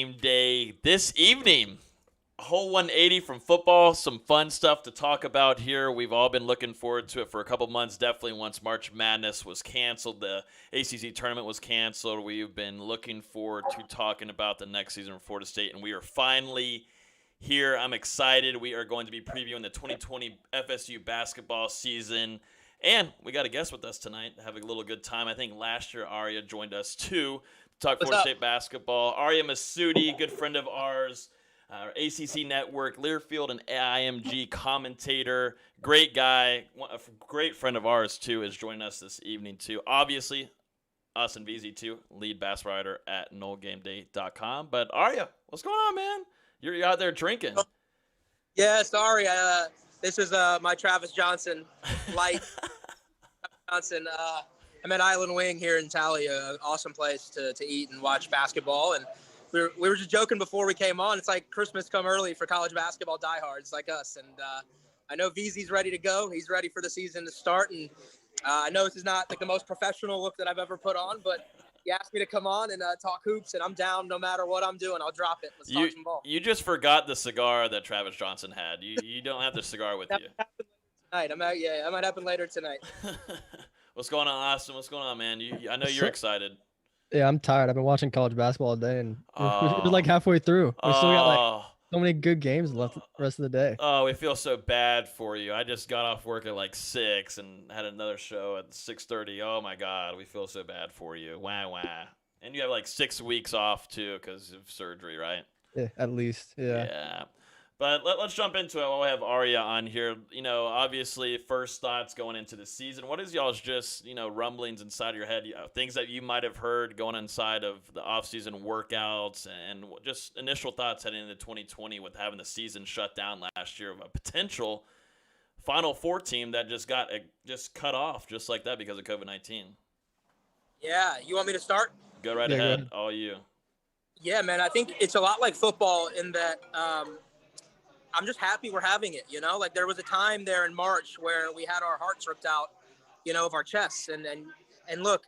game day this evening. A whole 180 from football, some fun stuff to talk about here. We've all been looking forward to it for a couple months. Definitely once March Madness was canceled, the ACC tournament was canceled. We've been looking forward to talking about the next season of Florida State, and we are finally here. I'm excited. We are going to be previewing the 2020 FSU basketball season. And we got a guest with us tonight to have a little good time. I think last year Arya joined us too to talk Florida State basketball. Arya Masudi, good friend of ours, ACC Network, Learfield and IMG commentator, great guy, a great friend of ours too, is joining us this evening too. Obviously, us and VZ too, lead basketball writer at NoleGameDay.com. But Arya, what's going on, man? You're out there drinking. Yeah, sorry. This is my Travis Johnson light. Johnson. I'm at Island Wing here in Talia, an awesome place to eat and watch basketball. And we were just joking before we came on. It's like Christmas come early for college basketball diehards like us. And I know VZ's ready to go. He's ready for the season to start. And I know this is not like the most professional look that I've ever put on, but you asked me to come on and talk hoops, and I'm down no matter what I'm doing. I'll drop it. Let's talk some ball. You just forgot the cigar that Travis Johnson had. You don't have the cigar with you. Tonight. That might happen later tonight. What's going on, Austin? What's going on, man? I know you're excited. Yeah, I'm tired. I've been watching college basketball all day, and we're like halfway through. We still got like so many good games left the rest of the day. Oh, we feel so bad for you. I just got off work at like 6 and had another show at 6:30. Oh, my God. We feel so bad for you. Wah, wah. And you have like 6 weeks off, too, because of surgery, right? Yeah, at least. Yeah. Yeah. But let's jump into it while we have Arya on here. You know, obviously, first thoughts going into the season. What is y'all's just, rumblings inside your head, things that you might have heard going inside of the offseason workouts, and just initial thoughts heading into 2020 with having the season shut down last year of a potential Final Four team that just got cut off just like that because of COVID-19? Yeah. You want me to start? Go right ahead. All you. Yeah, man. I think it's a lot like football in that I'm just happy we're having it, like there was a time there in March where we had our hearts ripped out, of our chests. And look,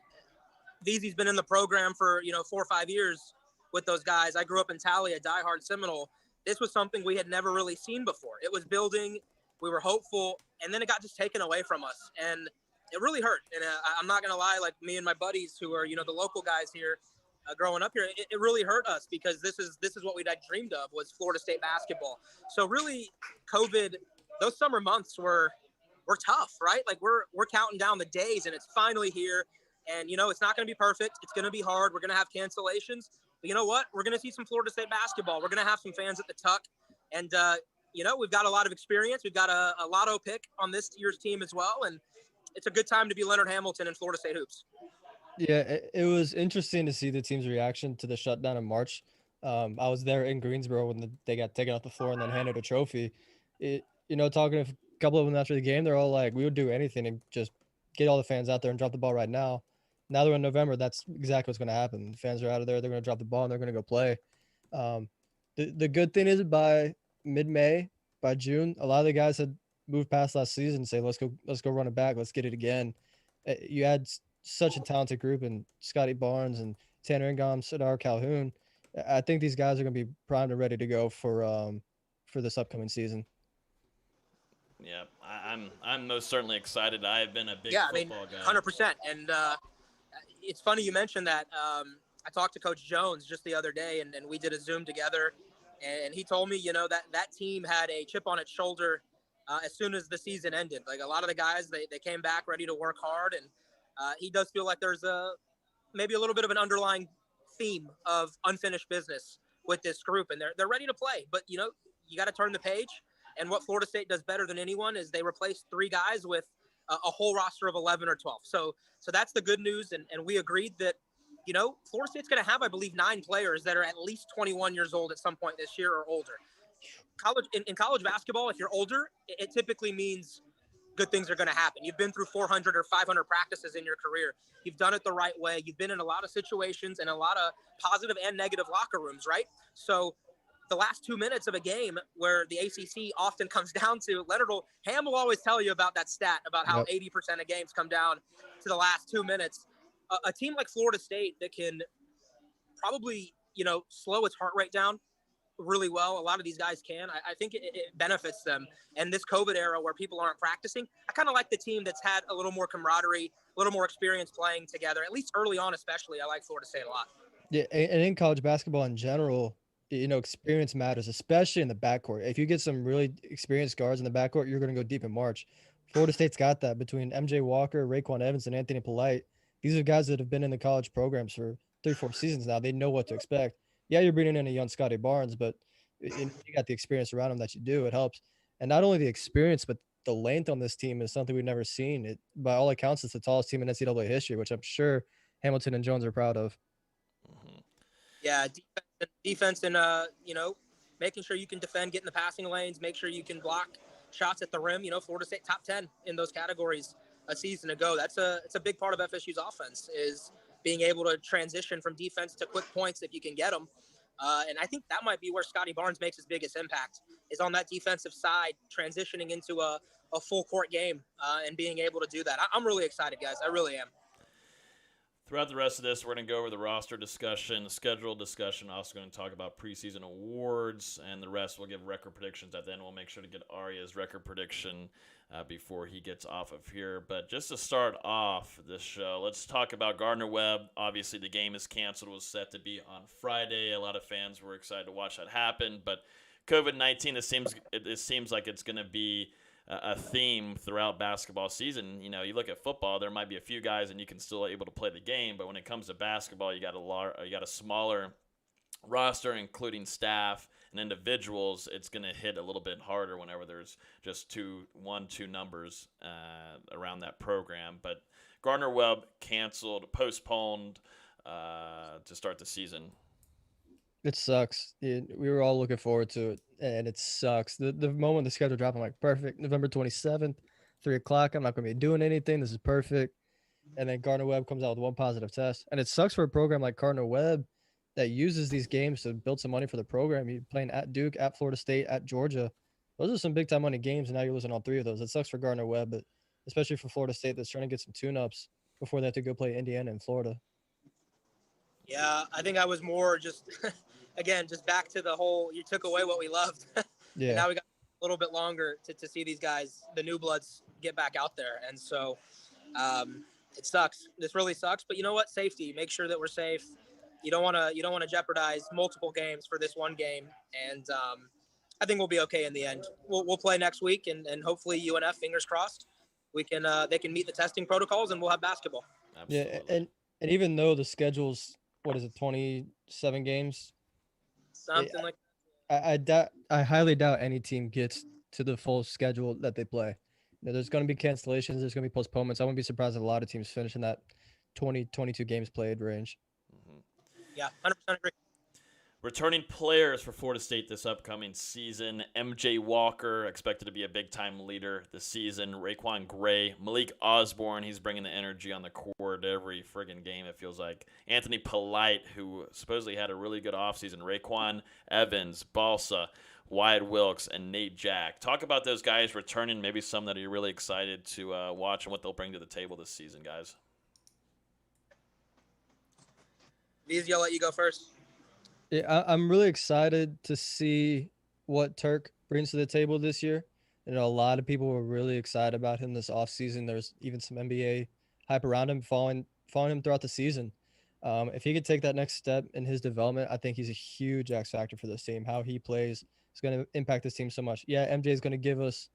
VZ's been in the program for, 4 or 5 years with those guys. I grew up in Talia, diehard Seminole. This was something we had never really seen before. It was building. We were hopeful. And then it got just taken away from us. And it really hurt. And I'm not going to lie, like me and my buddies who are, the local guys here, growing up here, it really hurt us because this is what we'd dreamed of, was Florida State basketball. So really, COVID, those summer months were tough, right? Like we're counting down the days, and it's finally here. And it's not going to be perfect. It's going to be hard. We're going to have cancellations. But you know what? We're going to see some Florida State basketball. We're going to have some fans at the Tuck, and we've got a lot of experience. We've got a lotto pick on this year's team as well, and it's a good time to be Leonard Hamilton in Florida State hoops. Yeah, it was interesting to see the team's reaction to the shutdown in March. I was there in Greensboro when they got taken off the floor and then handed a trophy. Talking to a couple of them after the game, they're all like, we would do anything to just get all the fans out there and drop the ball right now. Now they're in November. That's exactly what's going to happen. The fans are out of there. They're going to drop the ball and they're going to go play. The good thing is by mid-May, by June, a lot of the guys had moved past last season and say, let's go run it back. Let's get it again. You had such a talented group, and Scotty Barnes and Tanner Ingom, Sadar Calhoun. I think these guys are going to be primed and ready to go for this upcoming season. Yeah, I'm most certainly excited. I have been a big football guy. 100%. And it's funny you mentioned that. I talked to Coach Jones just the other day, and we did a Zoom together, and he told me, that team had a chip on its shoulder as soon as the season ended. Like a lot of the guys, they came back ready to work hard, and he does feel like there's maybe a little bit of an underlying theme of unfinished business with this group, and they're ready to play. But you got to turn the page. And what Florida State does better than anyone is they replace 3 guys with a whole roster of 11 or 12. So that's the good news. And we agreed that Florida State's going to have, I believe, 9 players that are at least 21 years old at some point this year or older. In college basketball, if you're older, it typically means good things are going to happen. You've been through 400 or 500 practices in your career. You've done it the right way. You've been in a lot of situations and a lot of positive and negative locker rooms, right? So the last 2 minutes of a game where the ACC often comes down to, Ham will always tell you about that stat about how 80% of games come down to the last 2 minutes. A team like Florida State that can probably slow its heart rate down really well. A lot of these guys can. I think it benefits them. And this COVID era where people aren't practicing, I kind of like the team that's had a little more camaraderie, a little more experience playing together, at least early on especially. I like Florida State a lot. Yeah, and in college basketball in general, experience matters, especially in the backcourt. If you get some really experienced guards in the backcourt, you're going to go deep in March. Florida State's got that between MJ Walker, Raekwon Evans, and Anthony Polite. These are guys that have been in the college programs for 3-4 seasons now. They know what to expect. Yeah, you're bringing in a young Scotty Barnes, but you got the experience around him that you do. It helps. And not only the experience, but the length on this team is something we've never seen. It, by all accounts, it's the tallest team in NCAA history, which I'm sure Hamilton and Jones are proud of. Yeah, defense and, making sure you can defend, get in the passing lanes, make sure you can block shots at the rim. Florida State top 10 in those categories a season ago. It's a big part of FSU's offense is being able to transition from defense to quick points if you can get them. And I think that might be where Scotty Barnes makes his biggest impact is on that defensive side, transitioning into a full court game and being able to do that. I'm really excited, guys. I really am. Throughout the rest of this, we're going to go over the roster discussion, schedule discussion. Also going to talk about preseason awards, and the rest we'll give record predictions at the end. We'll make sure to get Arya's record prediction before he gets off of here. But just to start off this show, let's talk about Gardner Webb. Obviously, the game is canceled. It was set to be on Friday. A lot of fans were excited to watch that happen. But COVID-19, it seems like it's going to be a theme throughout basketball season. You look at football, there might be a few guys and you can still able to play the game, but when it comes to basketball, you got a smaller roster, including staff and individuals. It's going to hit a little bit harder whenever there's just two numbers around that program. But Gardner Webb postponed to start the season. It sucks. We were all looking forward to it, and it sucks. The moment the schedule dropped, I'm like, perfect. November 27th, 3 o'clock. I'm not going to be doing anything. This is perfect. And then Gardner Webb comes out with one positive test. And it sucks for a program like Gardner Webb that uses these games to build some money for the program. You're playing at Duke, at Florida State, at Georgia. Those are some big-time money games, and now you're losing all three of those. It sucks for Gardner Webb, but especially for Florida State that's trying to get some tune-ups before they have to go play Indiana and Florida. Yeah, I think I was more just – again, just back to the whole, you took away what we loved. Yeah. And now we got a little bit longer to see these guys, the new bloods, get back out there. And so it sucks. This really sucks. But you know what? Safety. Make sure that we're safe. You don't want to jeopardize multiple games for this one game. And I think we'll be okay in the end. We'll play next week, and hopefully UNF, fingers crossed, they can meet the testing protocols, and we'll have basketball. Absolutely. Yeah, and even though the schedule's, 27 games? Something like that. I highly doubt any team gets to the full schedule that they play. There's going to be cancellations. There's going to be postponements. I wouldn't be surprised if a lot of teams finish in that 22 games played range. Mm-hmm. Yeah, 100% agree. Returning players for Florida State this upcoming season: MJ Walker, expected to be a big-time leader this season. Raekwon Gray, Malik Osborne, he's bringing the energy on the court every friggin' game, it feels like. Anthony Polite, who supposedly had a really good offseason. Raekwon Evans, Balsa, Wyatt Wilkes, and Nate Jack. Talk about those guys returning, maybe some that you're really excited to watch and what they'll bring to the table this season, guys. Beezy, I'll let you go first. Yeah, I'm really excited to see what Turk brings to the table this year. A lot of people were really excited about him this offseason. There's even some NBA hype around him, following him throughout the season. If he could take that next step in his development, I think he's a huge X factor for this team. How he plays is going to impact this team so much. Yeah, MJ is going to give us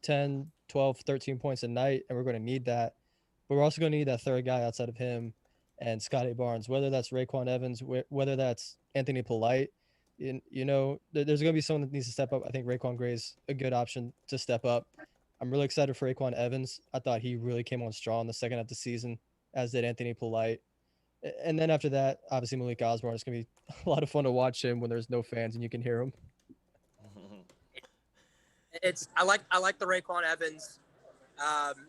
10, 12, 13 points a night, and we're going to need that. But we're also going to need that third guy outside of him and Scotty Barnes, whether that's Raekwon Evans, whether that's Anthony Polite. There's going to be someone that needs to step up. I think Raekwon Gray is a good option to step up. I'm really excited for Raekwon Evans. I thought he really came on strong the second half of the season, as did Anthony Polite. And then after that, obviously Malik Osborne. It's going to be a lot of fun to watch him when there's no fans and you can hear him. I like the Raekwon Evans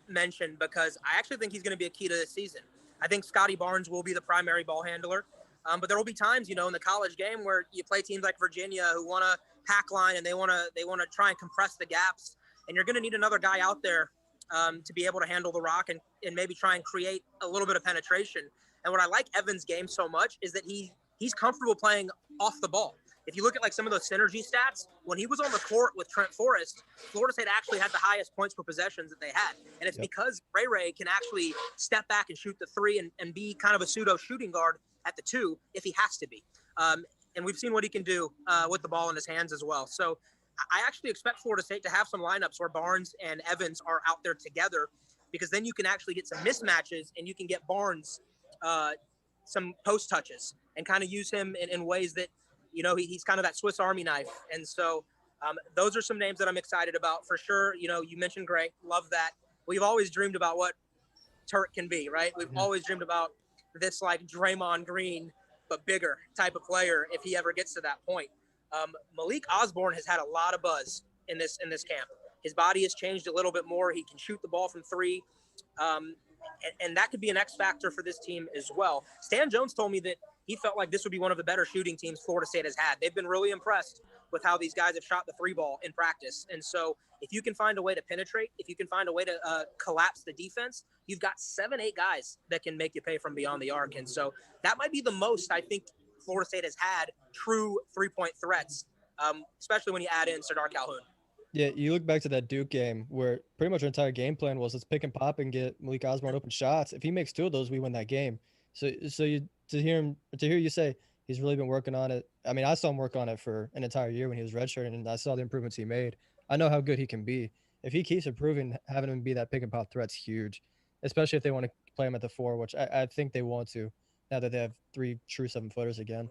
mention because I actually think he's going to be a key to this season. I think Scotty Barnes will be the primary ball handler. But there will be times, in the college game where you play teams like Virginia who want to pack line and they want to try and compress the gaps. And you're going to need another guy out there to be able to handle the rock and maybe try and create a little bit of penetration. And what I like Evans' game so much is that he he's comfortable playing off the ball. If you look at like some of those synergy stats, when he was on the court with Trent Forrest, Florida State actually had the highest points per possessions that they had. And it's because Ray can actually step back and shoot the three and be kind of a pseudo shooting guard at the two if he has to be. And we've seen what he can do with the ball in his hands as well. So I actually expect Florida State to have some lineups where Barnes and Evans are out there together, because then you can actually get some mismatches and you can get Barnes some post touches and kind of use him in ways that, you know, he's kind of that Swiss Army knife. And so those are some names that I'm excited about for sure. You know, you mentioned Gray. Love that. We've always dreamed about what Turk can be, right? We've always dreamed about this like Draymond Green, but bigger type of player if he ever gets to that point. Malik Osborne has had a lot of buzz in this camp. His body has changed a little bit more. He can shoot the ball from three. And that could be an X factor for this team as well. Stan Jones told me that he felt like this would be one of the better shooting teams Florida State has had. They've been really impressed with how these guys have shot the three ball in practice. And so if you can find a way to penetrate, if you can find a way to collapse the defense, you've got 7-8 guys that can make you pay from beyond the arc. And so that might be the most I think Florida State has had true three-point threats, especially when you add in Sardar Calhoun. Yeah, you look back to that Duke game where pretty much our entire game plan was let's pick and pop and get Malik Osborne open shots. If he makes 2 of those, we win that game. So to hear you say he's really been working on it. I mean, I saw him work on it for an entire year when he was redshirting, and I saw the improvements he made. I know how good he can be. If he keeps improving, having him be that pick and pop threat's huge, especially if they want to play him at the 4, which I think they want to now that they have 3 true 7-footers again.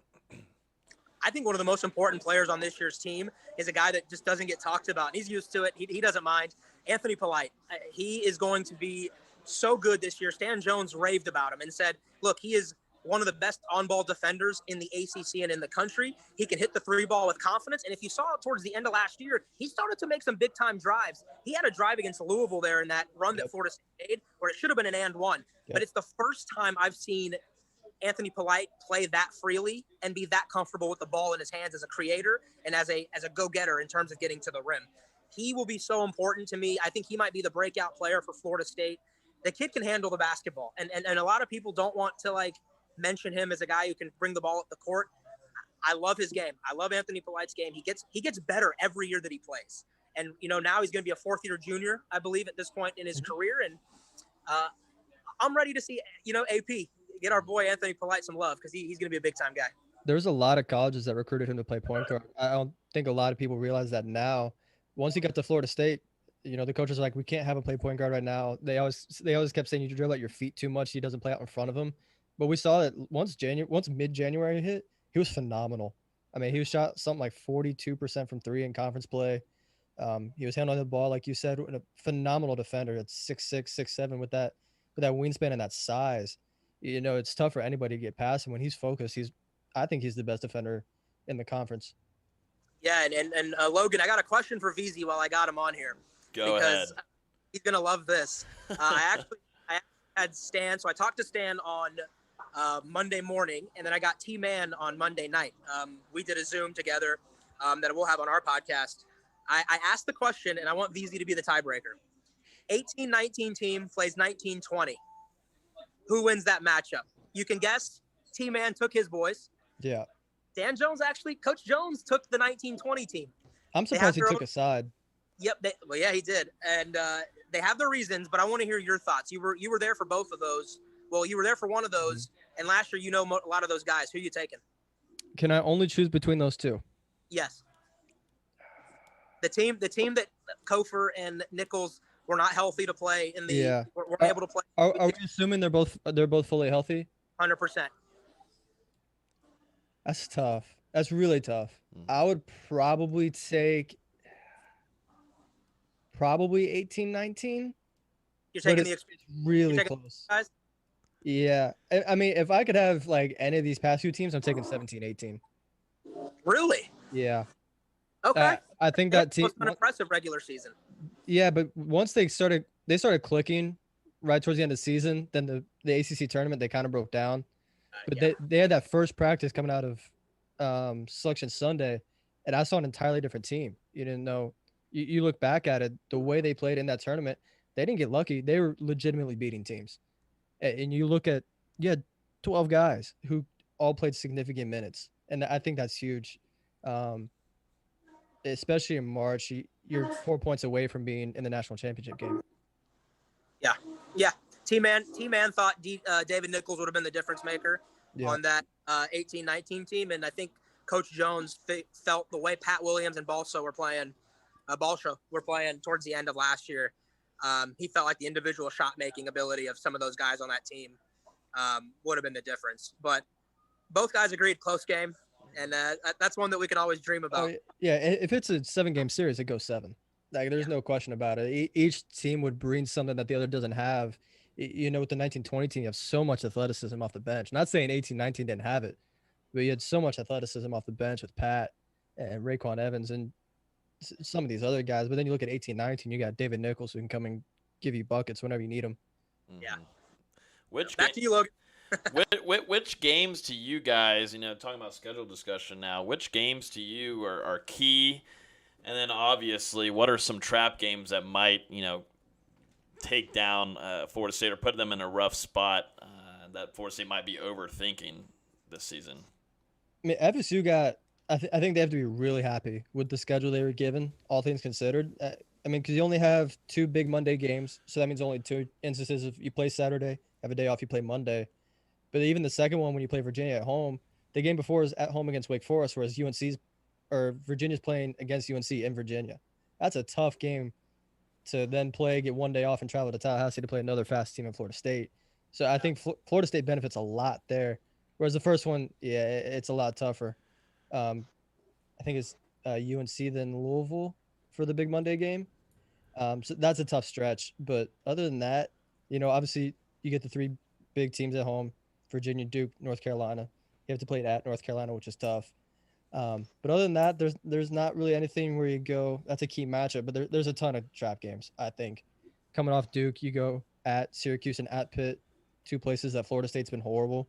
I think one of the most important players on this year's team is a guy that just doesn't get talked about. And he's used to it. He doesn't mind. Anthony Polite. He is going to be so good this year. Stan Jones raved about him and said, look, he is one of the best on-ball defenders in the ACC and in the country. He can hit the 3 ball with confidence. And if you saw it towards the end of last year, he started to make some big-time drives. He had a drive against Louisville there in that run that Florida State made where it should have been an and one. But it's the first time I've seen Anthony Polite play that freely and be that comfortable with the ball in his hands as a creator and as a go-getter in terms of getting to the rim. He will be so important to me. I think he might be the breakout player for Florida State. The kid can handle the basketball. And a lot of people don't want to like mention him as a guy who can bring the ball up the court. I love his game. I love Anthony Polite's game. He gets better every year that he plays. And, you know, now he's going to be a 4th-year junior, I believe, at this point in his career. And I'm ready to see, you know, AP, get our boy Anthony Polite some love because he's going to be a big-time guy. There's a lot of colleges that recruited him to play point guard. I don't think a lot of people realize that now. Once he got to Florida State, you know, the coaches are like, we can't have him play point guard right now. They always kept saying you dribble at your feet too much. He doesn't play out in front of him. But we saw that once mid-January hit, he was phenomenal. I mean, he was shot something like 42% from 3 in conference play. He was handling the ball, like you said, a phenomenal defender. It's 6'6", 6'7", with that wingspan and that size. You know, it's tough for anybody to get past him. When he's focused, I think he's the best defender in the conference. Yeah, and Logan, I got a question for VZ while I got him on here. Go ahead. He's going to love this. I had Stan, so I talked to Stan on Monday morning, and then I got T-Man on Monday night. We did a Zoom together that we'll have on our podcast. I asked the question, and I want VZ to be the tiebreaker. 18-19 team plays 19-20. Who wins that matchup? You can guess. T-Man took his boys. Yeah. Coach Jones took the 19-20 team. I'm surprised he took a side. Yep. Yeah, he did. And they have their reasons, but I want to hear your thoughts. You were there for both of those. Well, you were there for one of those. Mm-hmm. And last year, you know a lot of those guys. Who are you taking? Can I only choose between those two? Yes. The team that Kofor and Nichols were not healthy to play in the weren't able to play. Are we assuming they're both fully healthy? 100%. That's tough. That's really tough. I would probably take 18-19. You're taking the experience. Really close. Guys? Yeah. I mean, if I could have like any of these past few teams, I'm taking 17-18. Really? Yeah. Okay. I think that team was an impressive regular season. Yeah, but once they started clicking right towards the end of the season, then the ACC tournament, they kind of broke down. But they had that first practice coming out of Selection Sunday, and I saw an entirely different team. You didn't know. You look back at it, the way they played in that tournament, they didn't get lucky. They were legitimately beating teams. And you look at 12 guys who all played significant minutes, and I think that's huge. Um, Especially in March, you're 4 points away from being in the national championship game. Yeah, yeah. T-Man thought David Nichols would have been the difference maker Yeah, on that 18-19 team, and I think Coach Jones felt the way Pat Williams and Balsha were playing towards the end of last year. He felt like the individual shot making ability of some of those guys on that team would have been the difference. But both guys agreed, close game, and that's one that we can always dream about. yeah. If it's a 7-game series, it goes 7. Like there's no question about it. Each team would bring something that the other doesn't have. You know, with the 1920 team, you have so much athleticism off the bench. Not saying 18-19 didn't have it, but you had so much athleticism off the bench with Pat and Raekwon Evans and some of these other guys. But then you look at 18-19, you got David Nichols who can come and give you buckets whenever you need them. Yeah. Back to you, Logan. which games to you guys, talking about schedule discussion now, which games to you are key? And then obviously, what are some trap games that might, take down Florida State or put them in a rough spot that Florida State might be overthinking this season? I mean, FSU got. I think they have to be really happy with the schedule they were given, all things considered. I mean, because you only have 2 big Monday games, so that means only 2 instances. If you play Saturday, have a day off, you play Monday. But even the second one, when you play Virginia at home, the game before is at home against Wake Forest, whereas Virginia's playing against UNC in Virginia. That's a tough game to then play, get 1 day off, and travel to Tallahassee to play another fast team in Florida State. So I think Florida State benefits a lot there. Whereas the first one, yeah, it's a lot tougher. I think it's UNC then Louisville for the big Monday game. So that's a tough stretch. But other than that, obviously you get the 3 big teams at home: Virginia, Duke, North Carolina. You have to play it at North Carolina, which is tough. But other than that, there's not really anything where you go, that's a key matchup. But there's a ton of trap games, I think. Coming off Duke, you go at Syracuse and at Pitt, 2 places that Florida State's been horrible.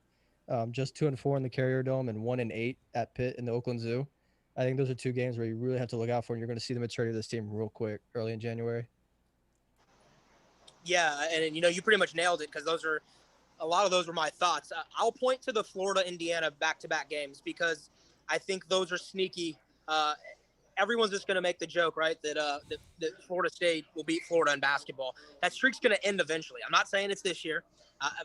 Just 2-4 in the Carrier Dome and 1-8 at Pitt in the Oakland Zoo. I think those are 2 games where you really have to look out for, and you're going to see the maturity of this team real quick early in January. Yeah, and you pretty much nailed it, because a lot of those were my thoughts. I'll point to the Florida-Indiana back-to-back games because I think those are sneaky. Everyone's just going to make the joke, right, that Florida State will beat Florida in basketball. That streak's going to end eventually. I'm not saying it's this year,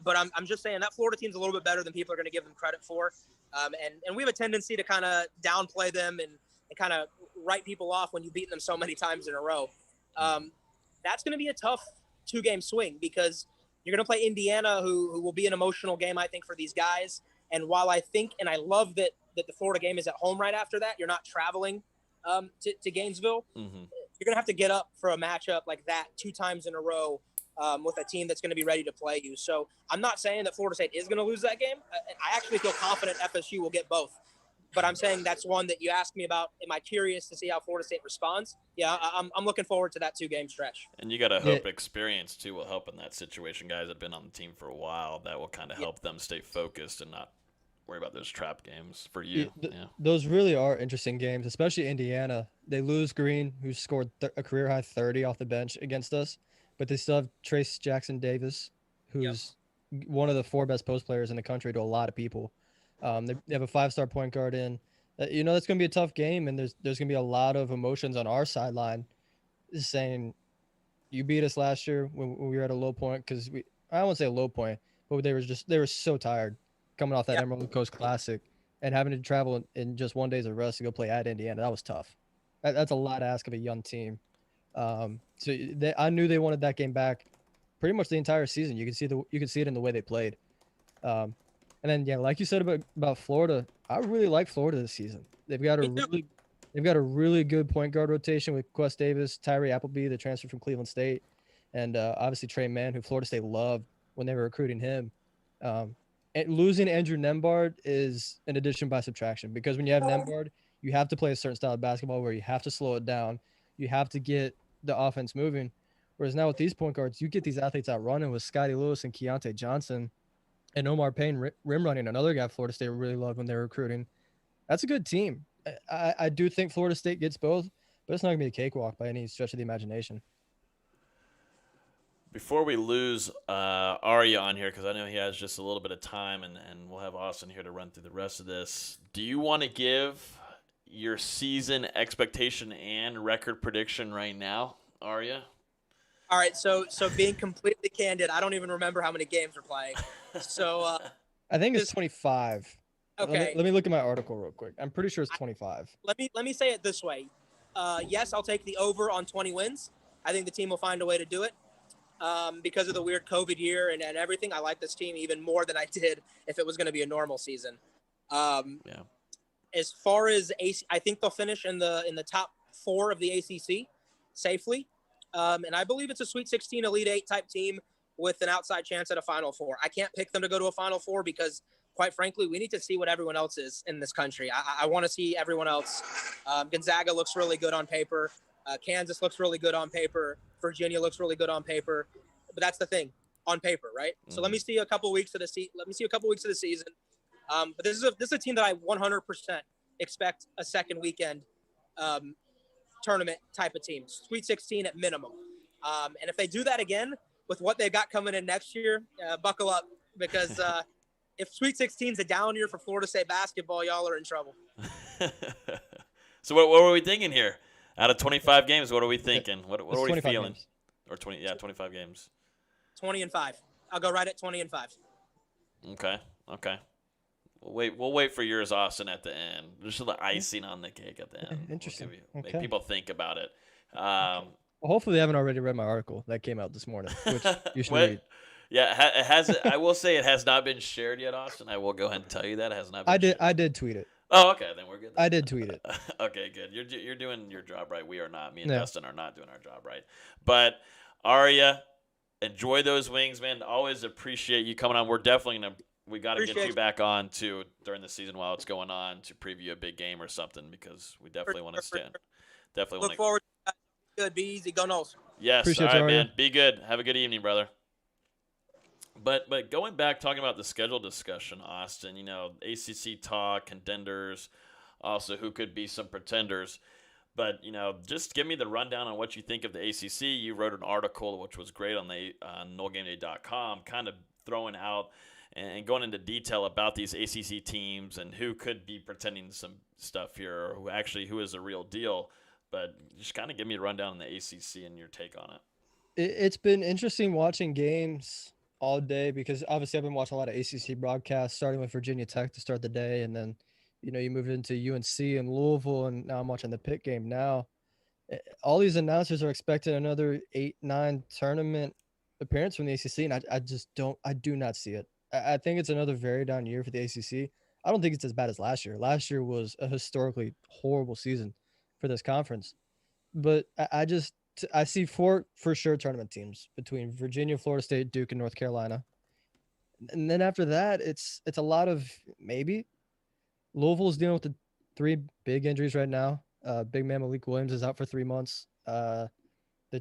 but I'm just saying that Florida team's a little bit better than people are going to give them credit for. And we have a tendency to kind of downplay them and kind of write people off when you've beaten them so many times in a row. That's going to be a tough 2-game swing because you're going to play Indiana, who will be an emotional game, I think, for these guys. And while I think and I love that the Florida game is at home right after that, you're not traveling to Gainesville. Mm-hmm. You're going to have to get up for a matchup like that 2 times in a row with a team that's going to be ready to play you. So I'm not saying that Florida State is going to lose that game. I actually feel confident FSU will get both. But I'm saying that's one that you asked me about. Am I curious to see how Florida State responds? Yeah, I'm looking forward to that 2-game stretch. And you got to hope experience, too, will help in that situation. Guys that have been on the team for a while, that will kind of help them stay focused and not worry about those trap games for you. Those really are interesting games, especially Indiana. They lose Green, who scored a career-high 30 off the bench against us, but they still have Trace Jackson-Davis, who's one of the 4 best post players in the country to a lot of people. They have a 5-star point guard in. That's going to be a tough game, and there's going to be a lot of emotions on our sideline saying, you beat us last year when we were at a low point, because I won't say a low point, but they were so tired coming off that Emerald Coast Classic and having to travel in just 1 day's of rest to go play at Indiana. That was tough. That's a lot to ask of a young team. I knew they wanted that game back pretty much the entire season. You can see it in the way they played. And then, like you said about Florida, I really like Florida this season. They've got a really good point guard rotation with Quest Davis, Tyree Appleby, the transfer from Cleveland State, and obviously Trey Mann, who Florida State loved when they were recruiting him. And losing Andrew Nembhard is an addition by subtraction, because when you have Nembhard, you have to play a certain style of basketball where you have to slow it down. You have to get the offense moving. Whereas now with these point guards, you get these athletes out running with Scotty Lewis and Keontae Johnson and Omar Payne rim running, another guy Florida State really loved when they were recruiting. That's a good team. I do think Florida State gets both, but it's not going to be a cakewalk by any stretch of the imagination. Before we lose Arya on here, because I know he has just a little bit of time, and we'll have Austin here to run through the rest of this. Do you want to give your season expectation and record prediction right now, Arya? All right, so being completely candid, I don't even remember how many games we're playing. So I think it's just 25. okay. Let me look at my article real quick. I'm pretty sure it's 25. Let me say it this way. Yes, I'll take the over on 20 wins. I think the team will find a way to do it. Because of the weird COVID year and everything, I like this team even more than I did if it was going to be a normal season. Yeah. As far as I think they'll finish in the top 4 of the ACC safely, and I believe it's a Sweet 16, Elite 8 type team with an outside chance at a Final Four. I can't pick them to go to a Final Four because, quite frankly, we need to see what everyone else is in this country. I want to see everyone else. Gonzaga looks really good on paper. Kansas looks really good on paper. Virginia looks really good on paper. But that's the thing, on paper, right? Mm-hmm. So let me see a couple weeks of the season. But this is a team that I 100% expect a second weekend tournament type of team, Sweet 16 at minimum. And if they do that again with what they've got coming in next year, buckle up, because if Sweet 16 is a down year for Florida State basketball, y'all are in trouble. So what were we thinking here? Out of 25 games, what are we thinking? What are we feeling? Games. Or 25 games. 20-5. I'll go right at 20-5. Okay. We'll wait for yours, Austin, at the end. Just the icing on the cake at the end. Interesting. Make people think about it. Well, hopefully they haven't already read my article that came out this morning, which you should read. Yeah, it has. I will say it has not been shared yet, Austin. I will go ahead and tell you that it has not been shared. I did tweet it. Oh, okay, then we're good. I did tweet it. Okay, good. You're doing your job right. We are not. Me and Dustin are not doing our job right. But Arya, enjoy those wings, man. Always appreciate you coming on. We're definitely gonna. We got to get you back on too during the season while it's going on to preview a big game or something, because we definitely want to stand. Definitely look forward. Good. Be easy. Go Noles. Yes. Appreciate all right, man. Be good. Have a good evening, brother. But going back, talking about the schedule discussion, Austin, ACC talk, contenders, also who could be some pretenders. But, just give me the rundown on what you think of the ACC. You wrote an article, which was great on NoleGameDay.com, kind of throwing out and going into detail about these ACC teams and who could be pretending some stuff here, or who is the real deal. But just kind of give me a rundown on the ACC and your take on it. It's been interesting watching games all day, because obviously I've been watching a lot of ACC broadcasts, starting with Virginia Tech to start the day, and then you move into UNC and Louisville, and now I'm watching the Pitt game now. All these announcers are expecting another 8-9 tournament appearance from the ACC, and I do not see it. I think it's another very down year for the ACC. I don't think it's as bad as last year. Last year was a historically horrible season for this conference, but I see 4 for sure tournament teams between Virginia, Florida State, Duke, and North Carolina. And then after that, it's a lot of maybe. Louisville's dealing with the 3 big injuries right now. Big man Malik Williams is out for 3 months. The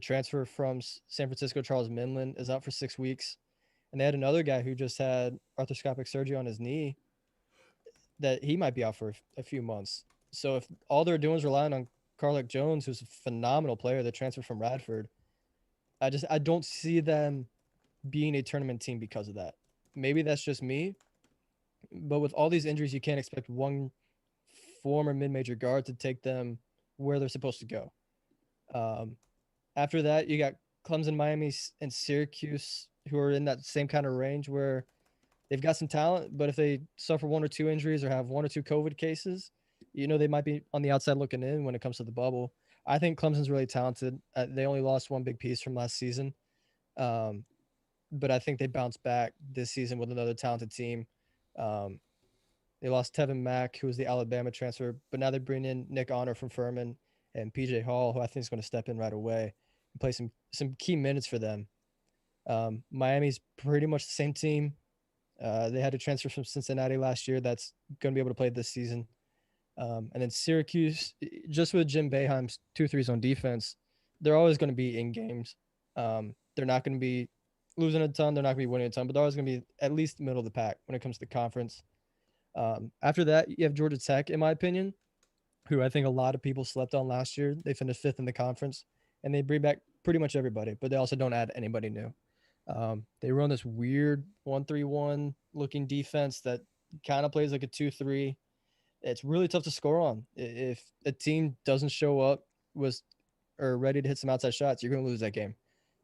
transfer from San Francisco, Charles Minlin, is out for 6 weeks. And they had another guy who just had arthroscopic surgery on his knee that he might be out for a few months. So if all they're doing is relying on Carlick Jones, who's a phenomenal player that transferred from Radford, I don't see them being a tournament team because of that. Maybe that's just me, but with all these injuries, you can't expect one former mid-major guard to take them where they're supposed to go. After that, you got Clemson, Miami, and Syracuse, who are in that same kind of range where they've got some talent, but if they suffer 1 or 2 injuries or have 1 or 2 COVID cases, they might be on the outside looking in when it comes to the bubble. I think Clemson's really talented. They only lost 1 big piece from last season. But I think they bounced back this season with another talented team. They lost Tevin Mack, who was the Alabama transfer, but now they bring in Nick Honor from Furman and PJ Hall, who I think is going to step in right away and play some key minutes for them. Miami's pretty much the same team. They had a transfer from Cincinnati last year that's going to be able to play this season. And then Syracuse, just with Jim Boeheim's 2-3s on defense, they're always going to be in games. They're not going to be losing a ton. They're not going to be winning a ton, but they're always going to be at least middle of the pack when it comes to the conference. After that, you have Georgia Tech, in my opinion, who I think a lot of people slept on last year. They finished 5th in the conference, and they bring back pretty much everybody, but they also don't add anybody new. They run this weird 1-3-1 looking defense that kind of plays like a 2-3. It's really tough to score on. If a team doesn't show up was or ready to hit some outside shots, you're going to lose that game.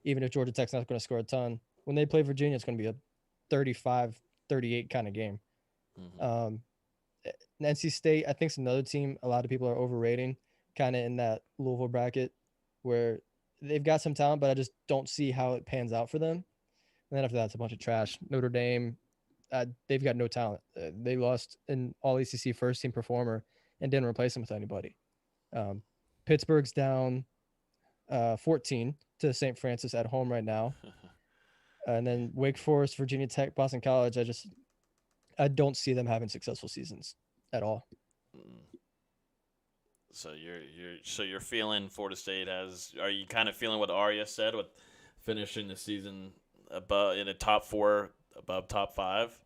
Even if Georgia Tech's not going to score a ton, when they play Virginia, it's going to be a 35-38 kind of game. Mm-hmm. NC State, I think, is another team a lot of people are overrating, kind of in that Louisville bracket where they've got some talent, but I just don't see how it pans out for them. And then after that, it's a bunch of trash. Notre Dame, they've got no talent. They lost an All ACC first team performer and didn't replace him with anybody. Pittsburgh's down 14 to St. Francis at home right now. And then Wake Forest, Virginia Tech, Boston College, I don't see them having successful seasons at all. So you're feeling Florida State has. Are you kind of feeling what Arya said with finishing the season above in the top 4, above top 5?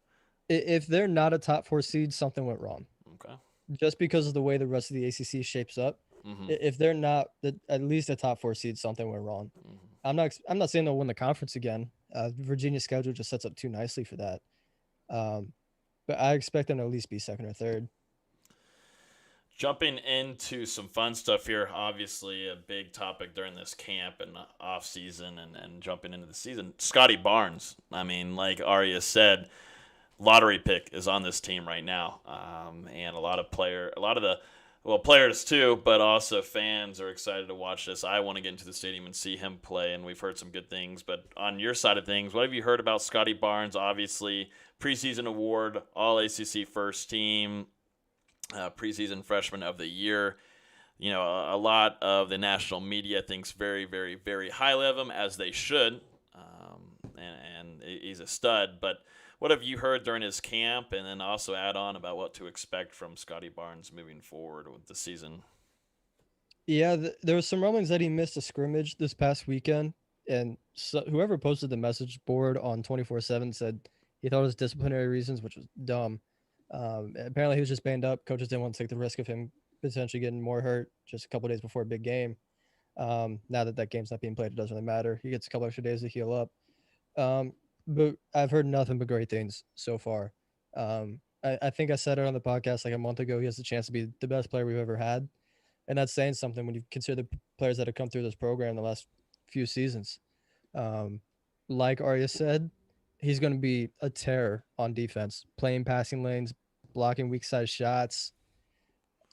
If they're not a top 4 seed, something went wrong. Okay. Just because of the way the rest of the ACC shapes up. Mm-hmm. If they're not at least a top 4 seed, something went wrong. Mm-hmm. I'm not saying they'll win the conference again. Virginia's schedule just sets up too nicely for that. But I expect them to at least be second or third. Jumping into some fun stuff here, obviously a big topic during this camp and off season and jumping into the season. Scotty Barnes. I mean, like Arya said, lottery pick is on this team right now. And a lot of players too, but also fans are excited to watch this. I want to get into the stadium and see him play, and we've heard some good things. But on your side of things, what have you heard about Scotty Barnes? Obviously, preseason award, All ACC first team, preseason freshman of the year. You know, a lot of the national media thinks very, very, very highly of him, as they should. And he's a stud. But what have you heard during his camp, and then also add on about what to expect from Scotty Barnes moving forward with the season? Yeah, there was some rumblings that he missed a scrimmage this past weekend, and whoever posted the message board on 24/7 said he thought it was disciplinary reasons, which was dumb. Apparently, he was just banged up. Coaches didn't want to take the risk of him potentially getting more hurt just a couple of days before a big game. Now that game's not being played, it doesn't really matter. He gets a couple extra days to heal up. But I've heard nothing but great things so far. I think I said it on the podcast like a month ago. He has the chance to be the best player we've ever had. And that's saying something when you consider the players that have come through this program the last few seasons. Like Arya said, he's going to be a terror on defense, playing passing lanes, blocking weak side shots,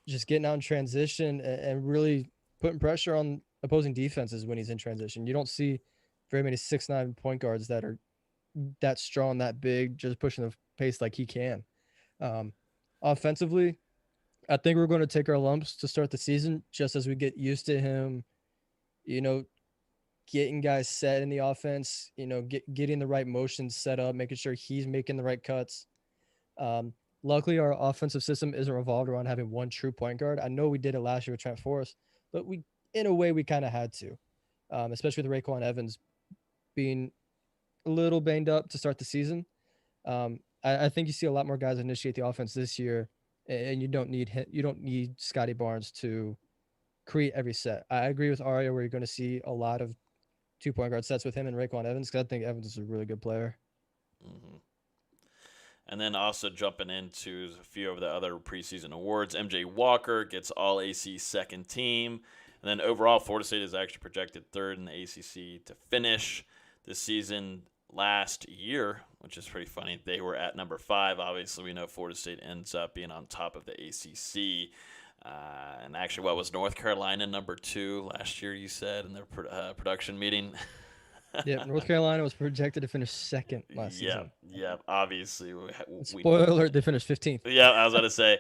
just getting out in transition and really putting pressure on opposing defenses when he's in transition. You don't see very many 6'9" point guards that are that strong, that big, just pushing the pace like he can. Offensively, I think we're going to take our lumps to start the season just as we get used to him, getting guys set in the offense, getting the right motions set up, making sure he's making the right cuts. Luckily, our offensive system isn't revolved around having one true point guard. I know we did it last year with Trent Forrest, but in a way, we kind of had to, especially with Raekwon Evans being a little banged up to start the season. I think you see a lot more guys initiate the offense this year, and you don't need Scotty Barnes to create every set. I agree with Aria where you're going to see a lot of 2-point guard sets with him and Raekwon Evans, because I think Evans is a really good player. Mm-hmm. And then also jumping into a few of the other preseason awards, MJ Walker gets All ACC second team. And then overall, Florida State is actually projected third in the ACC to finish this season. Last year, which is pretty funny, they were at number 5. Obviously, we know Florida State ends up being on top of the ACC. And actually, what was North Carolina number 2 last year, you said, in their production meeting? Yeah, North Carolina was projected to finish second last season. Yeah, obviously. Spoiler alert, they finished 15th. Yeah, I was going to say.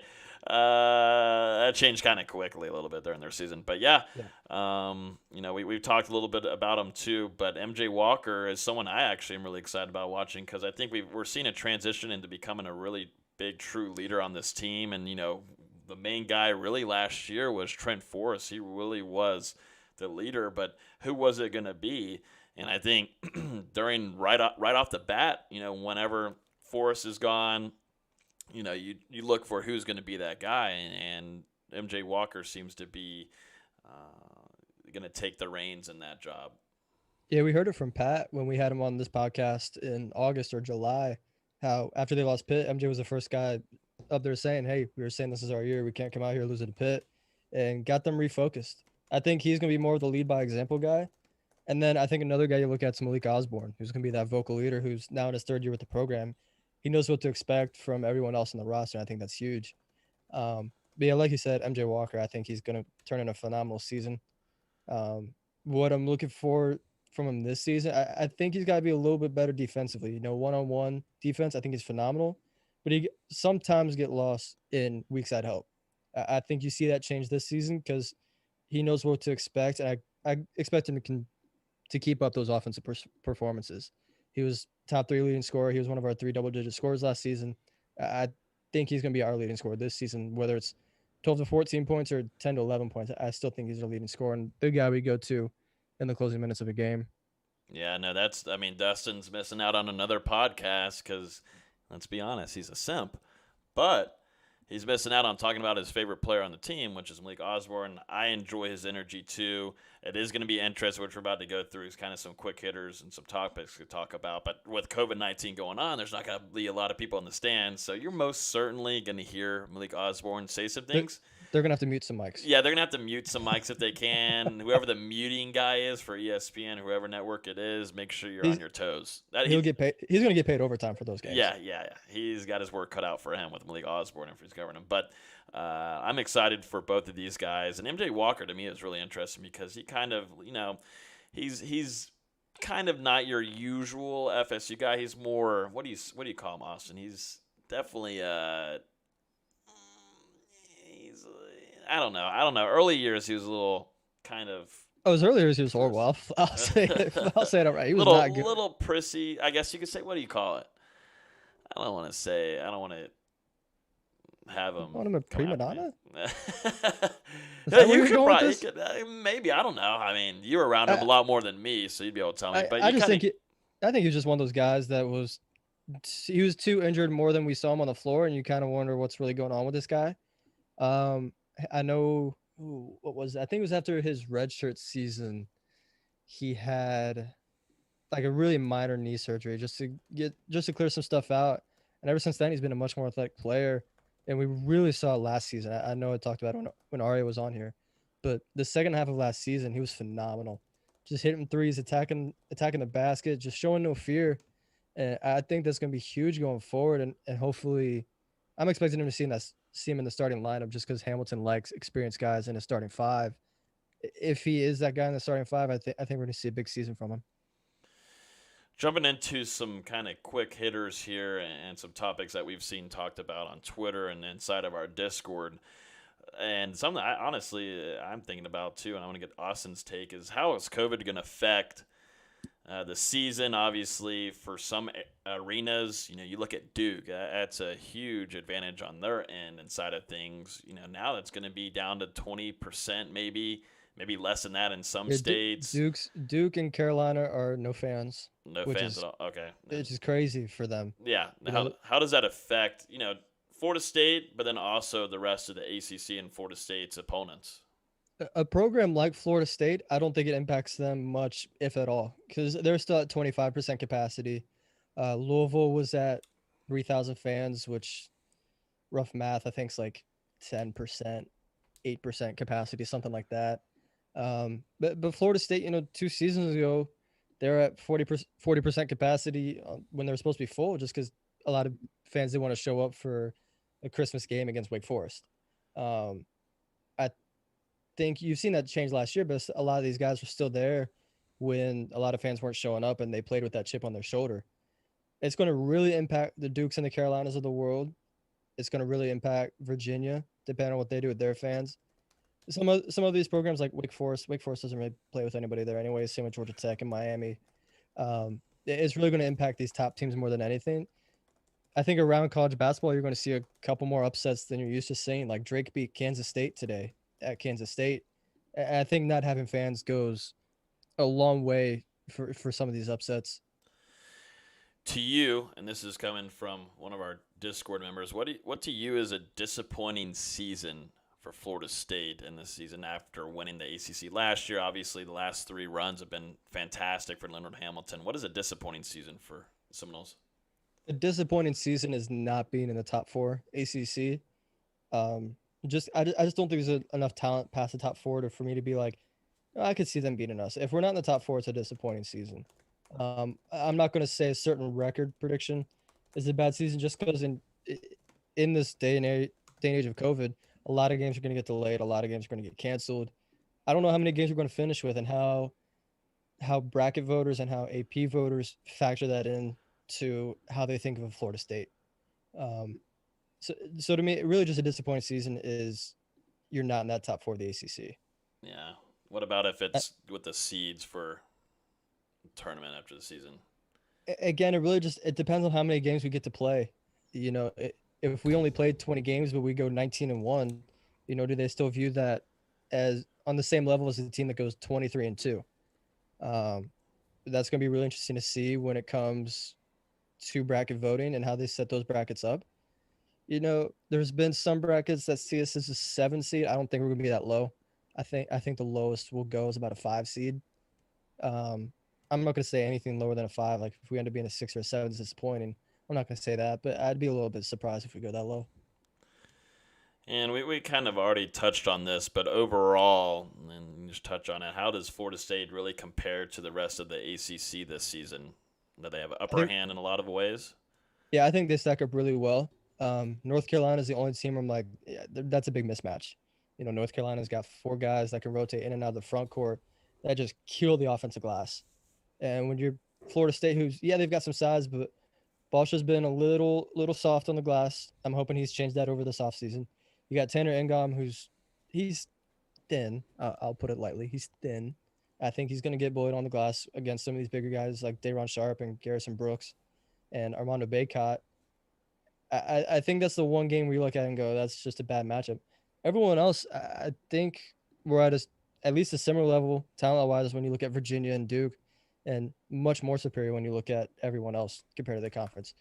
That changed kind of quickly a little bit during their season. But we've talked a little bit about him too. But MJ Walker is someone I actually am really excited about watching, because I think we're seeing a transition into becoming a really big, true leader on this team. And, the main guy really last year was Trent Forrest. He really was the leader, but who was it going to be? And I think right off the bat, whenever Forrest is gone, you look for who's going to be that guy, and MJ Walker seems to be going to take the reins in that job. Yeah, we heard it from Pat when we had him on this podcast in August or July. How after they lost Pitt, MJ was the first guy up there saying, "Hey, we were saying this is our year. We can't come out here losing to Pitt," and got them refocused. I think he's going to be more of the lead by example guy. And then I think another guy you look at is Malik Osborne, who's going to be that vocal leader, who's now in his third year with the program. He knows what to expect from everyone else in the roster. I think that's huge. But yeah, like you said, MJ Walker, I think he's going to turn in a phenomenal season. What I'm looking for from him this season, I think he's got to be a little bit better defensively. You know, one-on-one defense, I think he's phenomenal, but he sometimes get lost in weak side help. I think you see that change this season because he knows what to expect, and I expect him to keep up those offensive performances. He was top 3 leading scorer. He was one of our 3 double-digit scorers last season. I think he's going to be our leading scorer this season, whether it's 12 to 14 points or 10 to 11 points. I still think he's our leading scorer and the guy we go to in the closing minutes of a game. Yeah, no, I mean, Dustin's missing out on another podcast because, let's be honest, he's a simp. But he's missing out on talking about his favorite player on the team, which is Malik Osborne. I enjoy his energy too. It is going to be interesting, which we're about to go through, is kind of some quick hitters and some topics to talk about. But with COVID-19 going on, there's not going to be a lot of people in the stands. So you're most certainly going to hear Malik Osborne say some things. They're going to have to mute some mics. Yeah, they're going to have to mute some mics if they can. Whoever the muting guy is for ESPN, whoever network it is, make sure you're on your toes. He'll get paid. He's going to get paid overtime for those games. Yeah. He's got his work cut out for him with Malik Osborne if he's covering him. But I'm excited for both of these guys. And MJ Walker, to me, is really interesting because he kind of, he's kind of not your usual FSU guy. He's more, what do you call him, Austin? He's definitely I don't know. Early years, he was a little kind of. Oh, his early years, he was horrible. I'll say it all right. He was not good. Little prissy, I guess you could say. What do you call it? I don't want to have him. Want him a prima donna? Yeah, you could probably maybe. I don't know. I mean, you were around him a lot more than me, so you'd be able to tell me. But I think he was just one of those guys that was. He was too injured more than we saw him on the floor, and you kind of wonder what's really going on with this guy. I know. What was it? I think it was after his redshirt season. He had like a really minor knee surgery just to clear some stuff out, and ever since then he's been a much more athletic player. And we really saw it last season. I know I talked about it when Arya was on here, but the second half of last season he was phenomenal. Just hitting threes, attacking the basket, just showing no fear. And I think that's going to be huge going forward. And hopefully, I'm expecting him to see him in the starting lineup just because Hamilton likes experienced guys in his starting 5. If he is that guy in the starting 5, I think we're going to see a big season from him. Jumping into some kind of quick hitters here and some topics that we've seen talked about on Twitter and inside of our Discord. And something I'm thinking about too, and I want to get Austin's take, is how is COVID going to affect the season? Obviously, for some arenas, you look at Duke. That's a huge advantage on their end and side of things. Now that's going to be down to 20%, maybe less than that in some states. Duke and Carolina are no fans. No fans at all. Okay, which is crazy for them. Yeah. How does that affect Florida State, but then also the rest of the ACC and Florida State's opponents? A program like Florida State, I don't think it impacts them much, if at all, because they're still at 25% capacity. Louisville was at 3,000 fans, which rough math, I think is like 10%, 8% capacity, something like that. But Florida State, 2 seasons ago, they're at 40% capacity when they're supposed to be full, just because a lot of fans didn't want to show up for a Christmas game against Wake Forest. I think you've seen that change last year, but a lot of these guys were still there when a lot of fans weren't showing up and they played with that chip on their shoulder. It's going to really impact the Dukes and the Carolinas of the world. It's going to really impact Virginia, depending on what they do with their fans. Some of these programs like Wake Forest doesn't really play with anybody there anyway. Same with Georgia Tech and Miami. It's really going to impact these top teams more than anything. I think around college basketball, you're going to see a couple more upsets than you're used to seeing. Like Drake beat Kansas State today at Kansas State. I think not having fans goes a long way for some of these upsets. To you, and this is coming from one of our Discord members, what to you is a disappointing season for Florida State in this season after winning the ACC last year. Obviously, the last 3 runs have been fantastic for Leonard Hamilton. What is a disappointing season for Seminoles? A disappointing season is not being in the top 4 ACC. I just don't think there's enough talent past the top 4 for me to be like, "Oh, I could see them beating us." If we're not in the top 4, it's a disappointing season. I'm not going to say a certain record prediction is a bad season just because in this day and age of COVID, a lot of games are going to get delayed. A lot of games are going to get canceled. I don't know how many games we're going to finish with and how bracket voters and how AP voters factor that in to how they think of Florida State. Um, so to me, really just a disappointing season is you're not in that top 4 of the ACC. Yeah. What about if it's with the seeds for tournament after the season? Again, it depends on how many games we get to play. You know, if we only played 20 games but we go 19-1, do they still view that as on the same level as the team that goes 23-2? That's going to be really interesting to see when it comes to bracket voting and how they set those brackets up. There's been some brackets that see us as a 7 seed. I don't think we're going to be that low. I think the lowest we'll go is about a 5 seed. I'm not going to say anything lower than a 5. Like if we end up being a 6 or a 7, it's disappointing. I'm not going to say that, but I'd be a little bit surprised if we go that low. And we kind of already touched on this, but overall, and just touch on it, how does Florida State really compare to the rest of the ACC this season? Do they have an upper hand in a lot of ways? Yeah, I think they stack up really well. North Carolina is the only team I'm like, yeah, that's a big mismatch. North Carolina's got 4 guys that can rotate in and out of the front court that just kill the offensive glass. And when you're Florida State, they've got some size, but Balsha's been a little soft on the glass. I'm hoping he's changed that over this offseason. You got Tanner Engom, he's thin. I'll put it lightly. He's thin. I think he's going to get bullied on the glass against some of these bigger guys like Day'Ron Sharp and Garrison Brooks and Armando Bacot. I think that's the one game where you look at it and go, that's just a bad matchup. Everyone else, I think we're at least a similar level talent-wise when you look at Virginia and Duke, and much more superior when you look at everyone else compared to the conference.